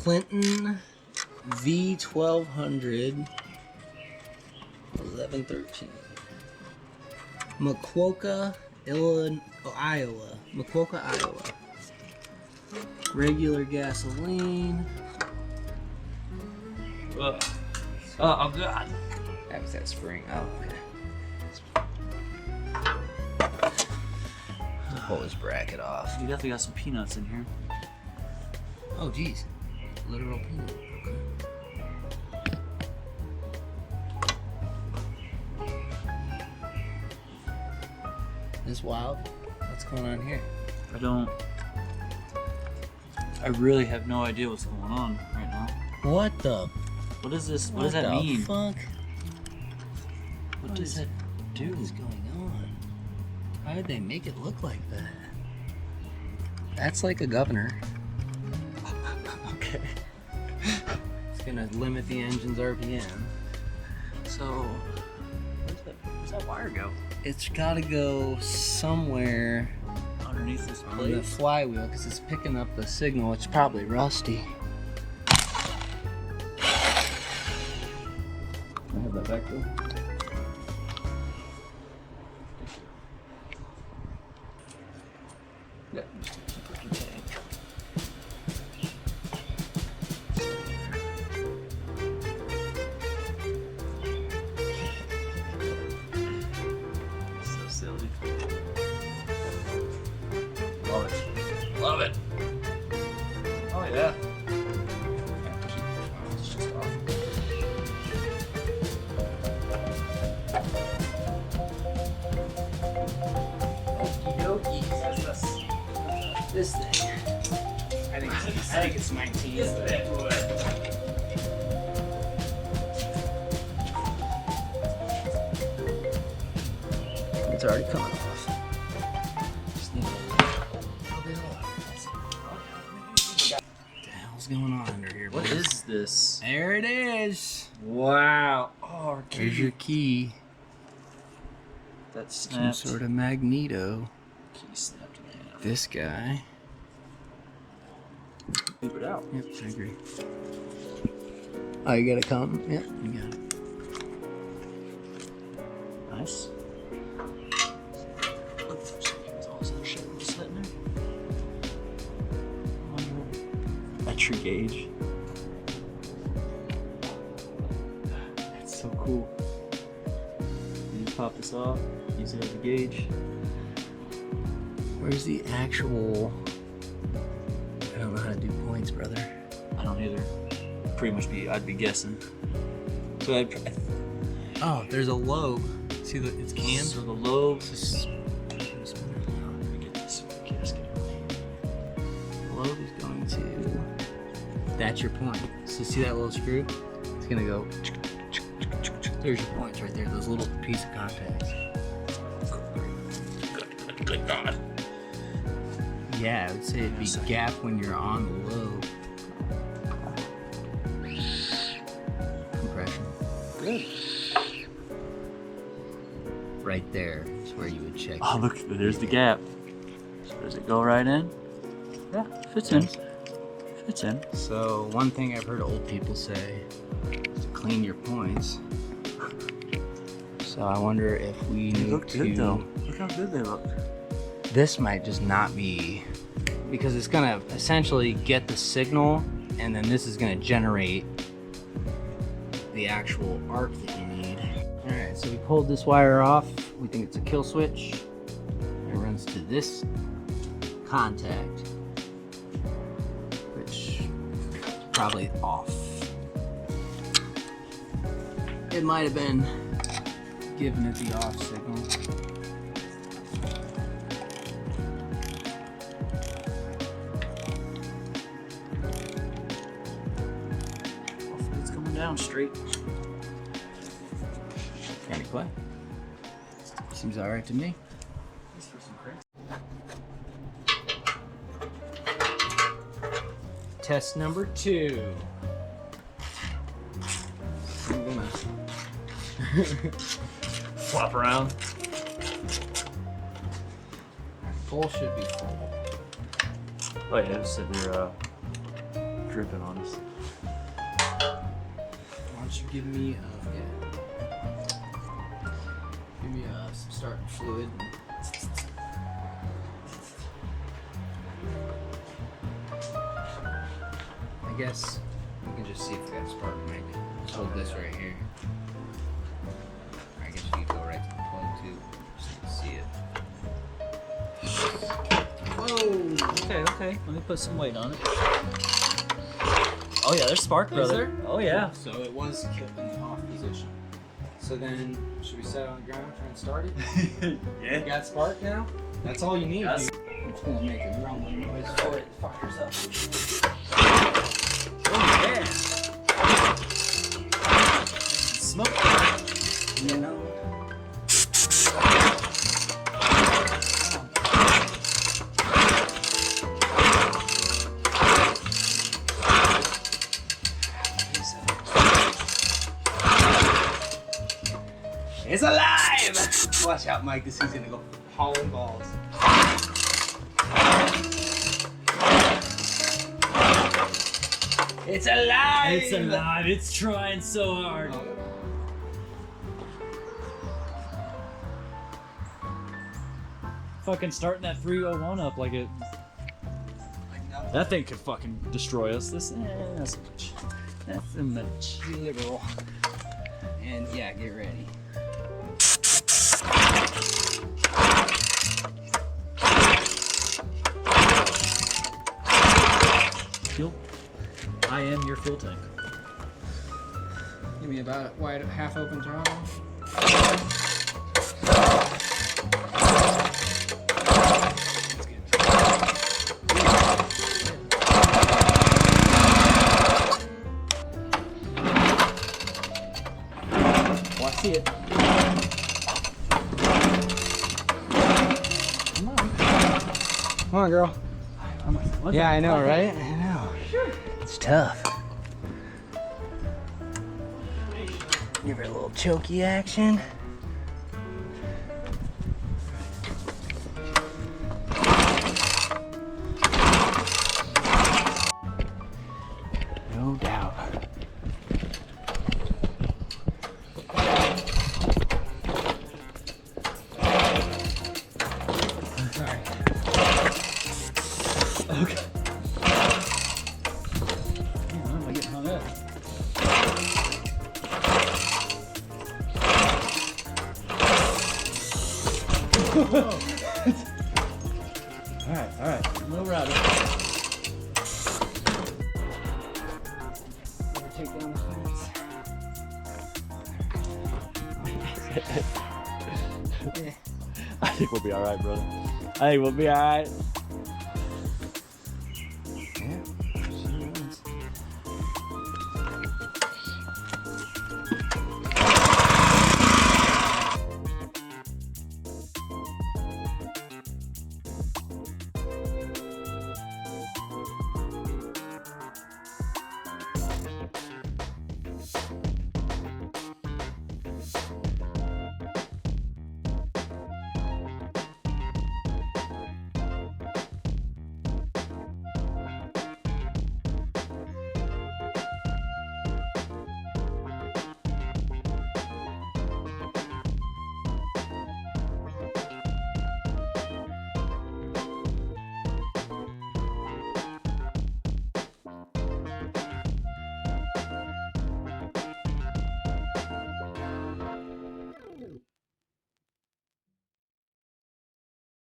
Clinton V1200 1113. Mukwaka, Iowa. Mukwaka, Iowa. Regular gasoline. Oh God. That was that spring. Oh, okay. Pull this bracket off. You definitely got some peanuts in here. Oh, geez. Literal peanut. Okay. This wild? What's going on here? I really have no idea what's going on right now. What the? What is this? What does that mean? Fuck? What does that do? What is going on? Why did they make it look like that? That's like a governor. Okay. It's gonna limit the engine's RPM. So, where's that wire go? It's gotta go somewhere Underneath this on plate? the flywheel because it's picking up the signal. It's probably rusty. Can I have that back though? Yeah. So silly. Love it. Love it. Oh yeah. It's just off. Okie dokie. This thing. I think it's 19. It's already coming off. Just need a little bit of luck. That's it. What the hell's going on under here? What boys? is this? There it is. Wow. Oh, There's your key. That Some snapped. sort of magneto. Key snapped in half. This guy. Leave it out. Yep, I agree. Oh, you got it, come? Yep, you got it. Nice. Battery gauge. That's so cool. You just pop this off, use it as a gauge. Where's the actual... I don't know how to do points, brother. I don't either. Pretty much I'd be guessing. So Oh, there's a lobe. See, it's canned? So the lobes. Just... Get this gasket away. The lobe is going to... That's your point. So see that little screw? It's gonna go... There's your points right there. Those little piece of contacts. Good God. Yeah, I would say it'd be gap when you're on the lobe. Compression. Good. Right there is where you would check. Oh, look, there's the gap. So does it go right in? Yeah, fits in. Fits in. So one thing I've heard old people say is to clean your points. So I wonder if we They need look to... good though. Look how good they look. This might just not be... Because it's gonna essentially get the signal and then this is gonna generate the actual arc that you need. Alright, so we pulled this wire off. We think it's a kill switch. It runs to this contact, which is probably off. It might have been giving it the off signal. Hopefully it's coming down straight. Any play? Seems alright to me. Test number 2. I'm gonna Flop around. Bowl should be full. Oh yeah, just sit there dripping on us. Why don't you give me, some starting fluid. I guess we can just see if we got a spark, Mike. Just hold this right here. I guess you could go right to the plug too, just to see it. Whoa! Okay. Let me put some weight on it. Oh yeah, there's spark, brother. Is there? Oh yeah. So it was kept in the off position. So then, should we set it on the ground, try and start it? Yeah. You got spark now? That's all you need. Yes. Dude. It's gonna make a grumbling noise before it fires up. Oh yeah. Smoke. You know? It's alive! Watch out, Mike. This is gonna go hauling balls. It's alive! It's alive. It's trying so hard. Oh. Fucking starting that 301 up like it. That thing could fucking destroy us. This, that's a much. That's a much. Be liberal. And yeah, get ready. Fuel. I am your fuel tank. Give me about a wide, half open throttle. Oh, I see it. Come on, girl. What Yeah, the I know, fuck? right? I know. It's tough. Give her a little chokey action. No doubt. Sorry. Okay. Damn, I'm getting hung up. Alright. No router. Never take down the fence. Yeah. I think we'll be alright, brother. I think we'll be alright.